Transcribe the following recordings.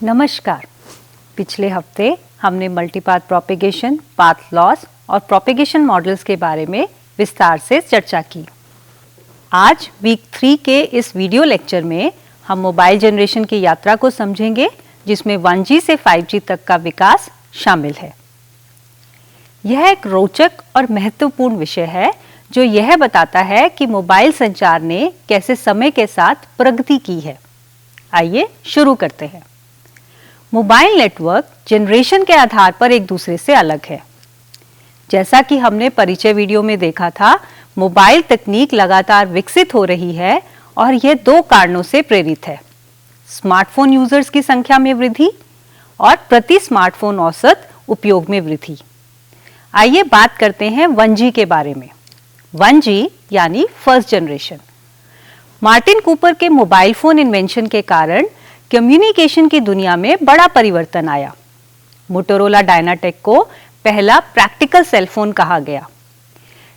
नमस्कार। पिछले हफ्ते हमने मल्टीपाथ प्रोपेगेशन, पाथ लॉस और प्रोपेगेशन मॉडल्स के बारे में विस्तार से चर्चा की। आज वीक 3 के इस वीडियो लेक्चर में हम मोबाइल जनरेशन की यात्रा को समझेंगे, जिसमें 1G से 5G तक का विकास शामिल है। यह एक रोचक और महत्वपूर्ण विषय है जो यह बताता है कि मोबाइल संचार ने कैसे समय के साथ प्रगति की है। आइए शुरू करते हैं। मोबाइल नेटवर्क जनरेशन के आधार पर एक दूसरे से अलग है। जैसा कि हमने परिचय वीडियो में देखा था, मोबाइल तकनीक लगातार विकसित हो रही है और यह दो कारणों से प्रेरित है: स्मार्टफोन यूजर्स की संख्या में वृद्धि और प्रति स्मार्टफोन औसत उपयोग में वृद्धि। आइए बात करते हैं 1G के बारे में। 1G यानी फर्स्ट जनरेशन। मार्टिन कूपर के मोबाइल फोन इन्वेंशन के कारण कम्युनिकेशन की दुनिया में बड़ा परिवर्तन आया। मोटोरोला डायनाटेक को पहला प्रैक्टिकल सेलफोन कहा गया।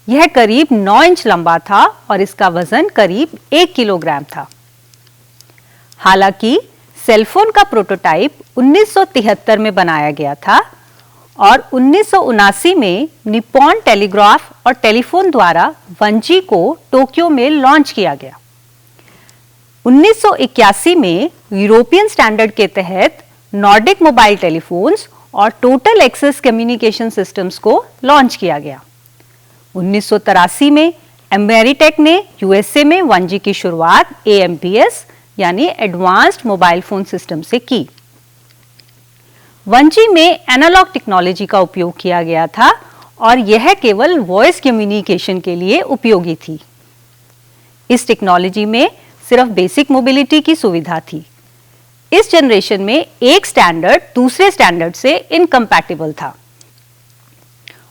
यह करीब 9 इंच लंबा था और इसका वजन करीब 1 किलोग्राम था। हालांकि सेलफोन का प्रोटोटाइप 1973 में बनाया गया था और 1979 में निप्पॉन टेलीग्राफ और टेलीफोन द्वारा 1G को टोक्यो में लॉन्च किया गया। 1981 में यूरोपियन स्टैंडर्ड के तहत नॉर्डिक मोबाइल टेलीफोन्स और टोटल एक्सेस कम्युनिकेशन सिस्टम्स को लॉन्च किया गया। 1983 में अमेरिटेक ने यूएसए में 1G की शुरुआत AMPS यानी एडवांस्ड मोबाइल फोन सिस्टम से की। 1G में एनालॉग टेक्नोलॉजी का उपयोग किया गया था और यह केवल वॉइस कम्युनिकेशन के लिए उपयोगी थी। इस टेक्नोलॉजी में सिर्फ बेसिक मोबिलिटी की सुविधा थी। इस जनरेशन में एक स्टैंडर्ड दूसरे स्टैंडर्ड से इनकम्पैटिबल था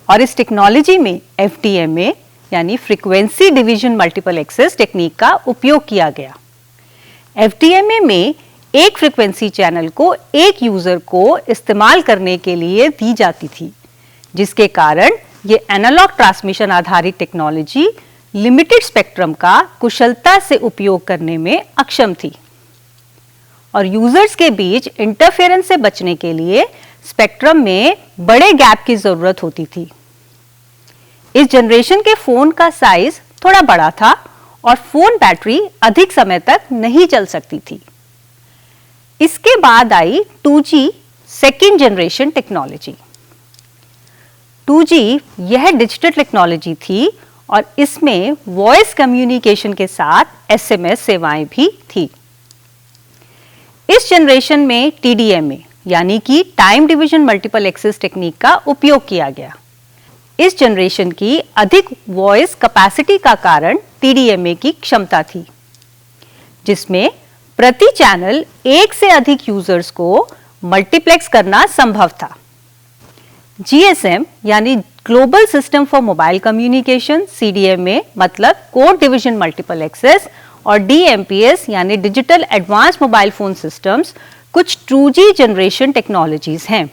और इस टेक्नोलॉजी में FDMA यानी frequency division multiple access technique का उपयोग किया गया। FDMA में एक फ्रीक्वेंसी चैनल को एक यूजर को इस्तेमाल करने के लिए दी जाती थी, जिसके कारण ये एनालॉग ट्रांसमिशन आधारित टेक्नोलॉजी लिमिटेड स्पेक्ट्रम का कुशलता से उपयोग करने में अक्षम थी और यूजर्स के बीच इंटरफेरेंस से बचने के लिए स्पेक्ट्रम में बड़े गैप की जरूरत होती थी। इस जनरेशन के फोन का साइज थोड़ा बड़ा था और फोन बैटरी अधिक समय तक नहीं चल सकती थी। इसके बाद आई 2G second generation technology. 2G यह डिजिटल टेक्नोलॉजी थी और इसमें वॉइस कम्युनिकेशन के साथ SMS सेवाएं भी थी। इस जनरेशन में TDMA यानी कि time division multiple access technique का उपयोग किया गया। इस जनरेशन की अधिक वॉइस कैपेसिटी का कारण TDMA की क्षमता थी, जिसमें प्रति चैनल एक से अधिक यूजर्स को मल्टीप्लेक्स करना संभव था। GSM यानी global system for mobile communication CDMA मतलब कोड डिवीजन मल्टीपल एक्सेस और DMPS यानी digital advance mobile phone systems कुछ 2G जनरेशन टेक्नोलॉजीज हैं।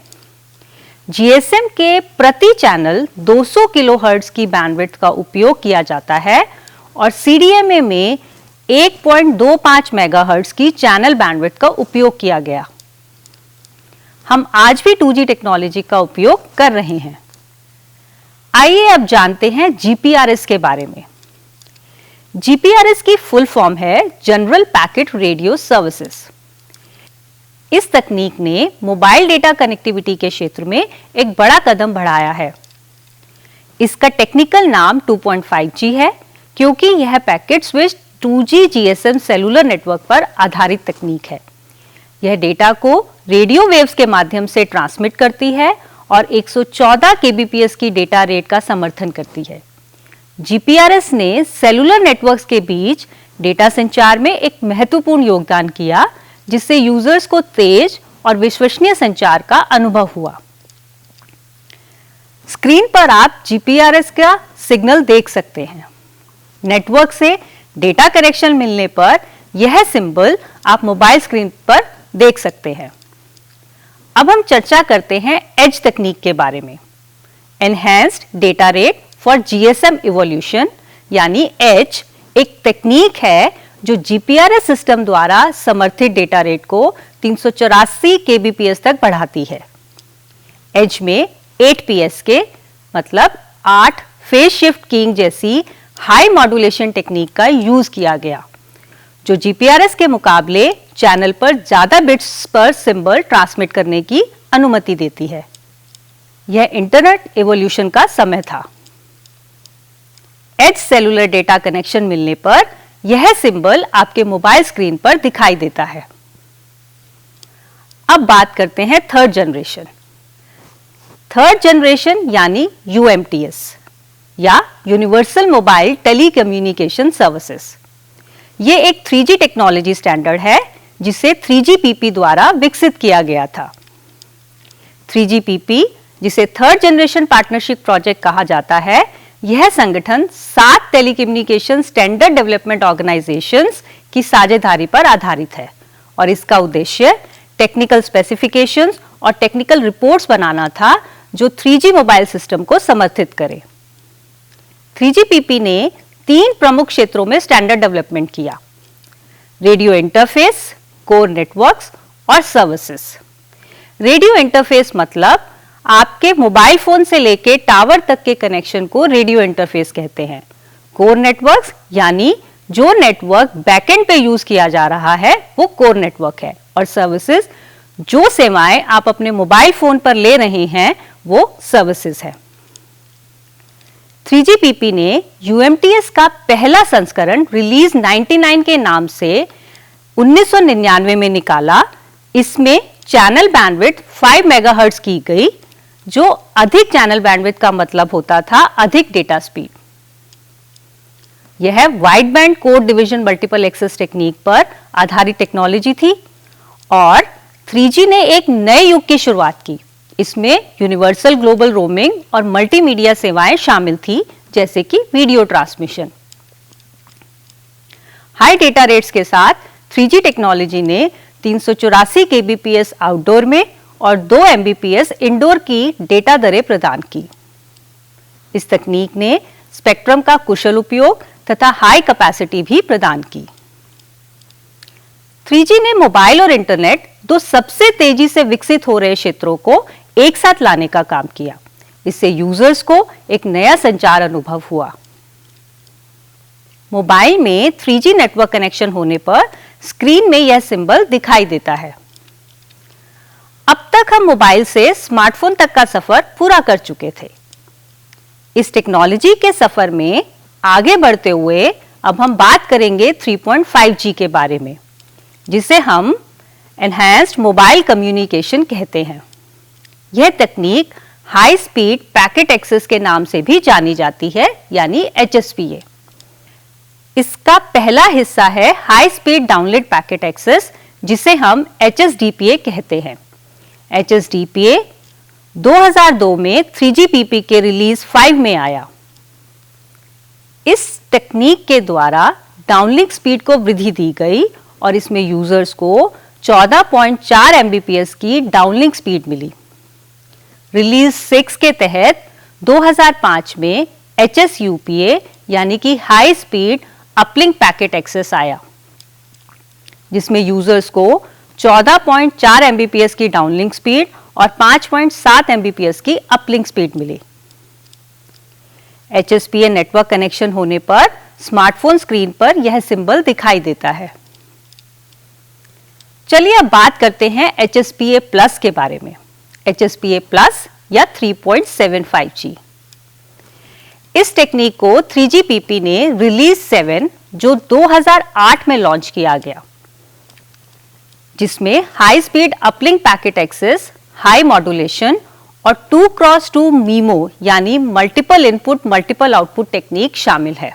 GSM के प्रति चैनल 200 किलोहर्ट्ज की बैंडविड्थ का उपयोग किया जाता है और CDMA में 1.25 मेगाहर्ट्ज की चैनल बैंडविड्थ का उपयोग किया गया। हम आज भी 2G टेक्नोलॉजी का उपयोग कर रहे हैं। आइए अब जानते हैं GPRS के बारे में। GPRS की फुल फॉर्म है जनरल पैकेट रेडियो सर्विसेज। इस तकनीक ने मोबाइल डेटा कनेक्टिविटी के क्षेत्र में एक बड़ा कदम बढ़ाया है। इसका टेक्निकल नाम 2.5G है, क्योंकि यह packet switch 2G GSM cellular network पर आधारित तकनीक है। यह डेटा को रेडियो वेव्स के माध्यम से ट्रांसमिट करती है और 114 kbps की डेटा रेट का समर्थन करती है। GPRS ने सेलुलर नेटवर्क्स के बीच डेटा संचार में एक महत्वपूर्ण योगदान किया, जिससे यूजर्स को तेज और विश्वसनीय संचार का अनुभव हुआ। स्क्रीन पर आप GPRS का सिग्नल देख सकते हैं। नेटवर्क से डेटा कनेक्शन मिलने पर यह सिंबल आप मोबाइल स्क्रीन पर देख सकते हैं। अब हम चर्चा करते हैं एज तकनीक के बारे में। Enhanced data rate for GSM evolution यानी एज एक तकनीक है जो GPRS सिस्टम द्वारा समर्थित डेटा रेट को 384 kbps तक बढ़ाती है। एज में 8 PSK मतलब 8 फेज शिफ्ट कीइंग जैसी हाई मॉड्यूलेशन टेक्निक का यूज किया गया, जो GPRS के मुकाबले चैनल पर ज्यादा बिट्स पर सिंबल ट्रांसमिट करने की अनुमति देती है। यह इंटरनेट एवोल्यूशन का समय था। एज सेलुलर डेटा कनेक्शन मिलने पर यह सिंबल आपके मोबाइल स्क्रीन पर दिखाई देता है। अब बात करते हैं थर्ड जनरेशन। थर्ड जनरेशन यानी UMTS या यूनिवर्सल मोबाइल टेलीकम्युनिकेशन सर्विसेज। ये एक 3G टेक्नोलॉजी स्टैंडर्ड है जिसे 3GPP द्वारा विकसित किया गया था। 3GPP, जिसे थर्ड जनरेशन पार्टनरशिप प्रोजेक्ट कहा जाता है, यह संगठन 7 टेलीकम्युनिकेशन स्टैंडर्ड डेवलपमेंट ऑर्गेनाइजेशंस की साझेदारी पर आधारित है और इसका उद्देश्य टेक्निकल स्पेसिफिकेशंस और टेक्निकल रिपोर्ट्स बनाना था जो 3G मोबाइल सिस्टम को समर्थित करे। 3GPP ने 3 प्रमुख क्षेत्रों में स्टैंडर्ड डेवलपमेंट किया: रेडियो इंटरफेस, कोर नेटवर्क्स और सर्विसेज। रेडियो इंटरफेस मतलब आपके मोबाइल फोन से लेके टावर तक के कनेक्शन को रेडियो इंटरफेस कहते हैं। कोर नेटवर्क्स यानी जो नेटवर्क बैकएंड पे यूज किया जा रहा है वो कोर नेटवर्क है, और सर्विसेज जो सेवाएं आप अपने मोबाइल फोन पर ले रहे हैं वो सर्विसेज है। 3GPP ने UMTS का पहला संस्करण रिलीज 99 के नाम से 1999 में निकाला। इसमें चैनल बैंडविड्थ 5 मेगाहर्ट्ज की गई, जो अधिक चैनल बैंडविड्थ का मतलब होता था अधिक डेटा स्पीड। यह wide band code division multiple access technique पर आधारित टेक्नोलॉजी थी और 3G ने एक नए युग की शुरुआत की। इसमें यूनिवर्सल ग्लोबल रोमिंग और मल्टीमीडिया सेवाएं शामिल थी, जैसे कि video transmission. High data rates के साथ 3G टेक्नोलॉजी ने 384 kbps आउटडोर में और 2 Mbps इंडोर की डेटा दरें प्रदान की। इस तकनीक ने स्पेक्ट्रम का कुशल उपयोग तथा हाई कैपेसिटी भी प्रदान की। 3G ने मोबाइल और इंटरनेट, दो सबसे तेजी से विकसित हो रहे क्षेत्रों को एक साथ लाने का काम किया। इससे यूजर्स को एक नया संचार अनुभव हुआ। मोबाइल में 3G नेटवर्क कनेक्शन होने पर स्क्रीन में यह सिंबल दिखाई देता है। अब तक हम मोबाइल से स्मार्टफोन तक का सफर पूरा कर चुके थे। इस टेक्नोलॉजी के सफर में आगे बढ़ते हुए अब हम बात करेंगे 3.5G के बारे में, जिसे हम एनहांस्ड मोबाइल कम्युनिकेशन कहते हैं। यह तकनीक हाई स्पीड पैकेट एक्सेस के नाम से भी जानी जाती है, यानी HSPA। इसका पहला हिस्सा है high speed download packet access, जिसे हम HSDPA कहते हैं। HSDPA 2002 में 3GPP के रिलीज 5 में आया। इस तकनीक के द्वारा डाउनलिंक स्पीड को वृद्धि दी गई और इसमें यूजर्स को 14.4 Mbps की डाउनलिंक स्पीड मिली। रिलीज 6 के तहत 2005 में HSUPA यानी कि high speed uplink packet access आया, जिसमें यूजर्स को 14.4 Mbps की डाउनलिंक स्पीड और 5.7 Mbps की अपलिंक स्पीड मिली। HSPA नेटवर्क कनेक्शन होने पर स्मार्टफोन स्क्रीन पर यह सिंबल दिखाई देता है। चलिए अब बात करते हैं HSPA प्लस के बारे में। HSPA प्लस या 3.75G। इस टेक्निक को 3GPP ने रिलीज 7 जो 2008 में लॉन्च किया गया, जिसमें high speed uplink packet access, high modulation और 2x2 मीमो यानी multiple input multiple output technique शामिल है।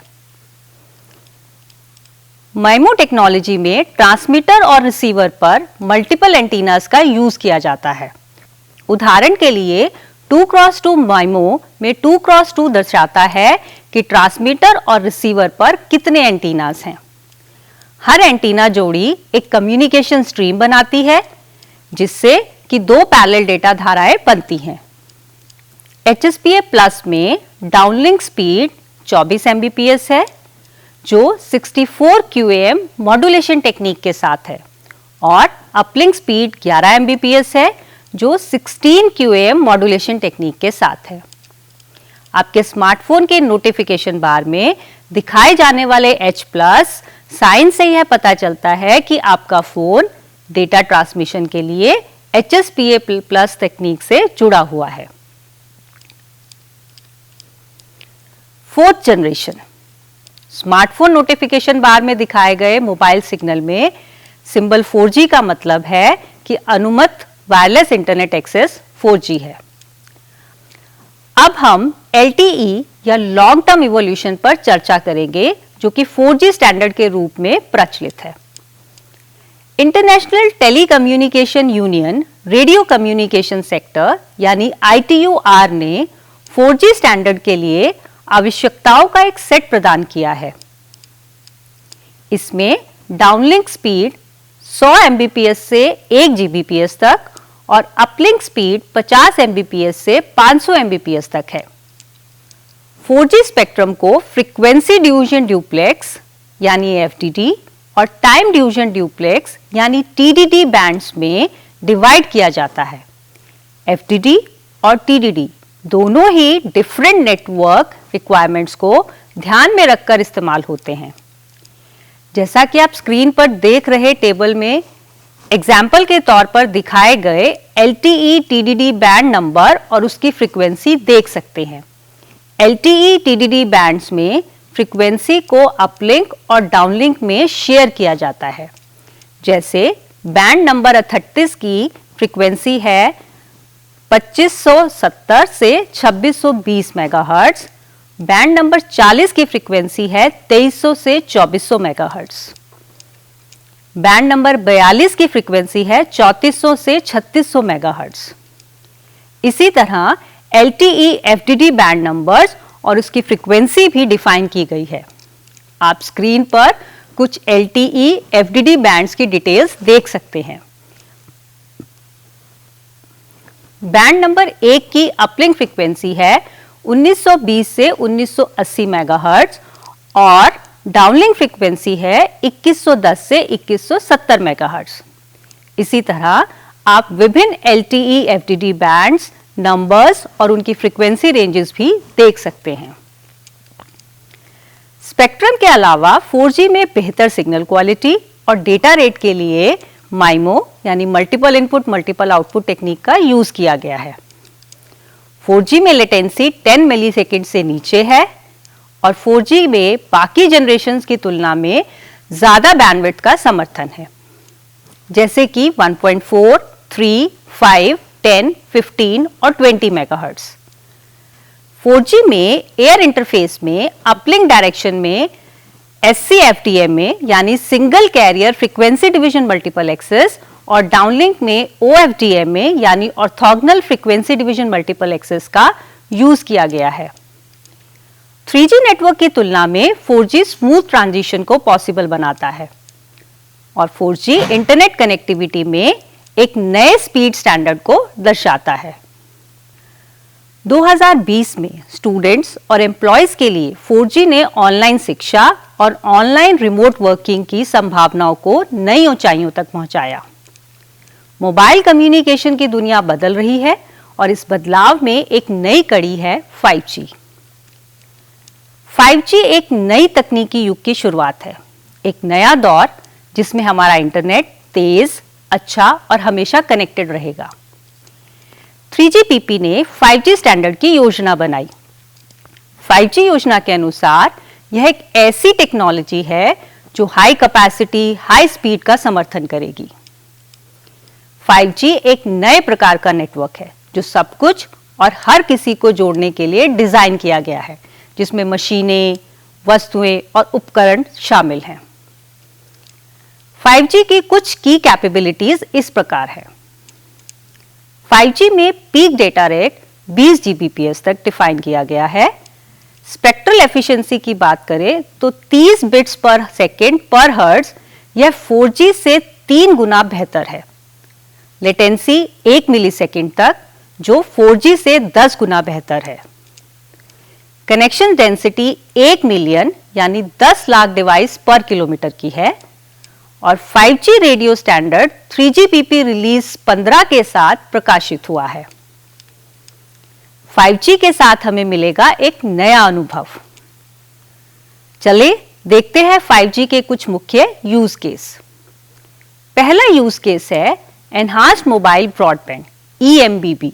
माइमो टेक्नोलॉजी में ट्रांसमीटर और रिसीवर पर मल्टीपल एंटीनास का यूज किया जाता है। उदाहरण के लिए 2x2 माइमो में 2x2 दर्शाता है कि ट्रांसमीटर और रिसीवर पर कितने एंटीनास हैं। हर एंटीना जोड़ी एक कम्युनिकेशन स्ट्रीम बनाती है, जिससे कि 2 पैरेलल डेटा धाराएं बनती हैं। HSPA प्लस में डाउनलिंक स्पीड 24 Mbps है, जो 64 QAM मॉड्यूलेशन टेक्निक के साथ है, और अपलिंक स्पीड 11 Mbps है जो 16 QAM मॉड्यूलेशन टेक्निक के साथ है। आपके स्मार्टफोन के नोटिफिकेशन बार में दिखाए जाने वाले H+ साइन से यह पता चलता है कि आपका फोन डेटा ट्रांसमिशन के लिए HSPA+ तकनीक से जुड़ा हुआ है। Fourth generation. स्मार्टफोन नोटिफिकेशन बार में दिखाए गए मोबाइल सिग्नल में सिंबल 4G का मतलब है कि अनुमत वायरलेस इंटरनेट एक्सेस 4G है। अब हम LTE या लॉन्ग टर्म इवोल्यूशन पर चर्चा करेंगे, जो कि 4G स्टैंडर्ड के रूप में प्रचलित है। International telecommunication union radio communication sector यानी ITU-R ने 4G स्टैंडर्ड के लिए आवश्यकताओं का एक सेट प्रदान किया है। इसमें डाउनलिंक स्पीड 100 Mbps से 1 Gbps तक और अपलिंक स्पीड 50 Mbps से 500 Mbps तक है। 4G स्पेक्ट्रम को फ्रीक्वेंसी डिवीजन ड्यूप्लेक्स यानी FDD और टाइम डिवीजन ड्यूप्लेक्स यानी TDD बैंड्स में डिवाइड किया जाता है। FDD और TDD दोनों ही डिफरेंट नेटवर्क रिक्वायरमेंट्स को ध्यान में रखकर इस्तेमाल होते हैं। जैसा कि आप स्क्रीन पर देख रहे टेबल में एग्जाम्पल के तौर पर दिखाए गए LTE TDD बैंड नंबर और उसकी फ्रीक्वेंसी देख सकते हैं। LTE TDD बैंड्स में फ्रीक्वेंसी को अपलिंक और डाउनलिंक में शेयर किया जाता है। जैसे बैंड नंबर 38 की फ्रीक्वेंसी है 2570 से 2620 मेगाहर्ट्ज, बैंड नंबर 40 की फ्रीक्वेंसी है 2300 से 2400 मेगाहर्ट्ज, बैंड नंबर 42 की फ्रीक्वेंसी है 3400 से 3600 मेगाहर्ट्ज। इसी तरह LTE FDD बैंड नंबर्स और उसकी फ्रीक्वेंसी भी डिफाइन की गई है। आप स्क्रीन पर कुछ LTE FDD बैंड्स की डिटेल्स देख सकते हैं। बैंड नंबर 1 की अपलिंक फ्रीक्वेंसी है 1920 से 1980 मेगाहर्ट्ज और डाउनलिंक फ्रीक्वेंसी है 2110 से 2170 मेगाहर्ट्ज। इसी तरह आप विभिन्न LTE FDD बैंड्स, नंबर्स और उनकी फ्रीक्वेंसी रेंजेस भी देख सकते हैं। स्पेक्ट्रम के अलावा 4G में बेहतर सिग्नल क्वालिटी और डेटा रेट के लिए MIMO यानी multiple input multiple output technique का यूज किया गया है। 4G में लेटेंसी 10 मिलीसेकंड से नीचे है और 4G में बाकी जनरेशन्स की तुलना में ज्यादा बैंडविड्थ का समर्थन है, जैसे कि 1.4, 3, 5, 10, 15 और 20 मेगाहर्ट्ज। 4G में एयर इंटरफेस में अपलिंक डायरेक्शन में SCFDMA यानी single carrier frequency division multiple access और डाउनलिंक में OFDMA यानी orthogonal frequency division multiple access का यूज किया गया है। 3G नेटवर्क की तुलना में 4G स्मूथ ट्रांजिशन को पॉसिबल बनाता है और 4G इंटरनेट कनेक्टिविटी में एक नए स्पीड स्टैंडर्ड को दर्शाता है। 2020 में स्टूडेंट्स और एम्प्लॉयज के लिए 4G ने ऑनलाइन शिक्षा और ऑनलाइन रिमोट वर्किंग की संभावनाओं को नई ऊंचाइयों तक पहुंचाया। मोबाइल कम्युनिकेशन की दुनिया बदल रही है और इस बदलाव में एक नई कड़ी है 5G। 5G एक नई तकनीकी युग की शुरुआत है, एक नया दौर जिसमें हमारा इंटरनेट तेज, अच्छा और हमेशा कनेक्टेड रहेगा। 3GPP ने 5G स्टैंडर्ड की योजना बनाई। 5G योजना के अनुसार यह एक ऐसी टेक्नोलॉजी है जो हाई कैपेसिटी, हाई स्पीड का समर्थन करेगी। 5G एक नए प्रकार का नेटवर्क है जो सब कुछ और हर किसी को जोड़ने के लिए डिजाइन किया गया है, जिसमें मशीनें, वस्तुएं और उपकरण शामिल हैं। 5G की कुछ की कैपेबिलिटीज इस प्रकार है। 5G में पीक डेटा रेट 20 Gbps तक डिफाइन किया गया है। स्पेक्ट्रल एफिशिएंसी की बात करें तो 30 बिट्स पर सेकेंड पर हर्ट्ज, यह 4G से 3 गुना बेहतर है। लेटेंसी 1 मिलीसेकंड तक, जो 4G से 10 गुना बेहतर है। कनेक्शन डेंसिटी 1 मिलियन यानी 10 लाख डिवाइस पर किलोमीटर की है और 5G radio standard 3GPP release 15 के साथ प्रकाशित हुआ है। 5G के साथ हमें मिलेगा एक नया अनुभव। चले देखते हैं 5G के कुछ मुख्य यूज केस। पहला यूज केस है एनहांस्ड मोबाइल ब्रॉडबैंड EMBB।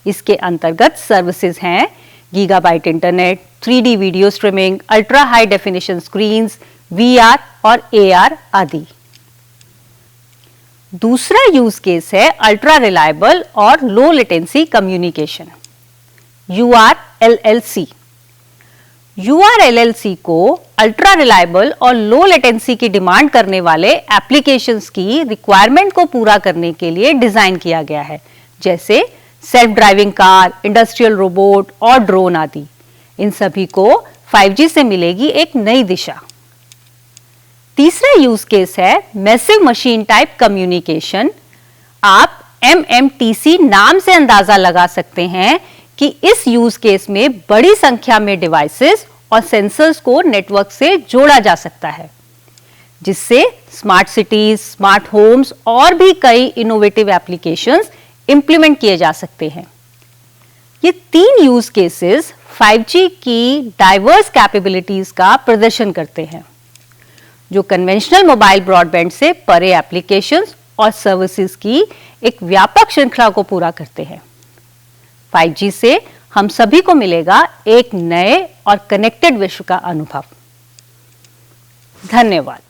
इसके अंतर्गत सर्विसेज हैं gigabyte internet, 3D video streaming, ultra high definition screens, VR और AR आदि। दूसरा यूज केस है अल्ट्रा रिलायबल और low latency communication URLLC। URLLC को अल्ट्रा रिलायबल और लो लेटेंसी की डिमांड करने वाले एप्लीकेशंस की रिक्वायरमेंट को पूरा करने के लिए डिजाइन किया गया है, जैसे self driving car, industrial robot और ड्रोन आदि। इन सभी को 5G से मिलेगी एक नई दिशा। तीसरा यूज केस है मैसिव मशीन टाइप कम्युनिकेशन। आप MMTC नाम से अंदाजा लगा सकते हैं कि इस यूज केस में बड़ी संख्या में डिवाइसेस और सेंसर्स को नेटवर्क से जोड़ा जा सकता है, जिससे स्मार्ट सिटीज, स्मार्ट होम्स और भी कई इनोवेटिव एप्लीकेशंस इंप्लीमेंट किए जा सकते हैं। ये 3 यूज केसेस 5G की डाइवर्स कैपेबिलिटीज का प्रदर्शन करते हैं, जो कन्वेंशनल मोबाइल ब्रॉडबैंड से परे एप्लीकेशंस और सर्विसेज की एक व्यापक श्रृंखला को पूरा करते हैं। 5G से हम सभी को मिलेगा एक नए और कनेक्टेड विश्व का अनुभव। धन्यवाद।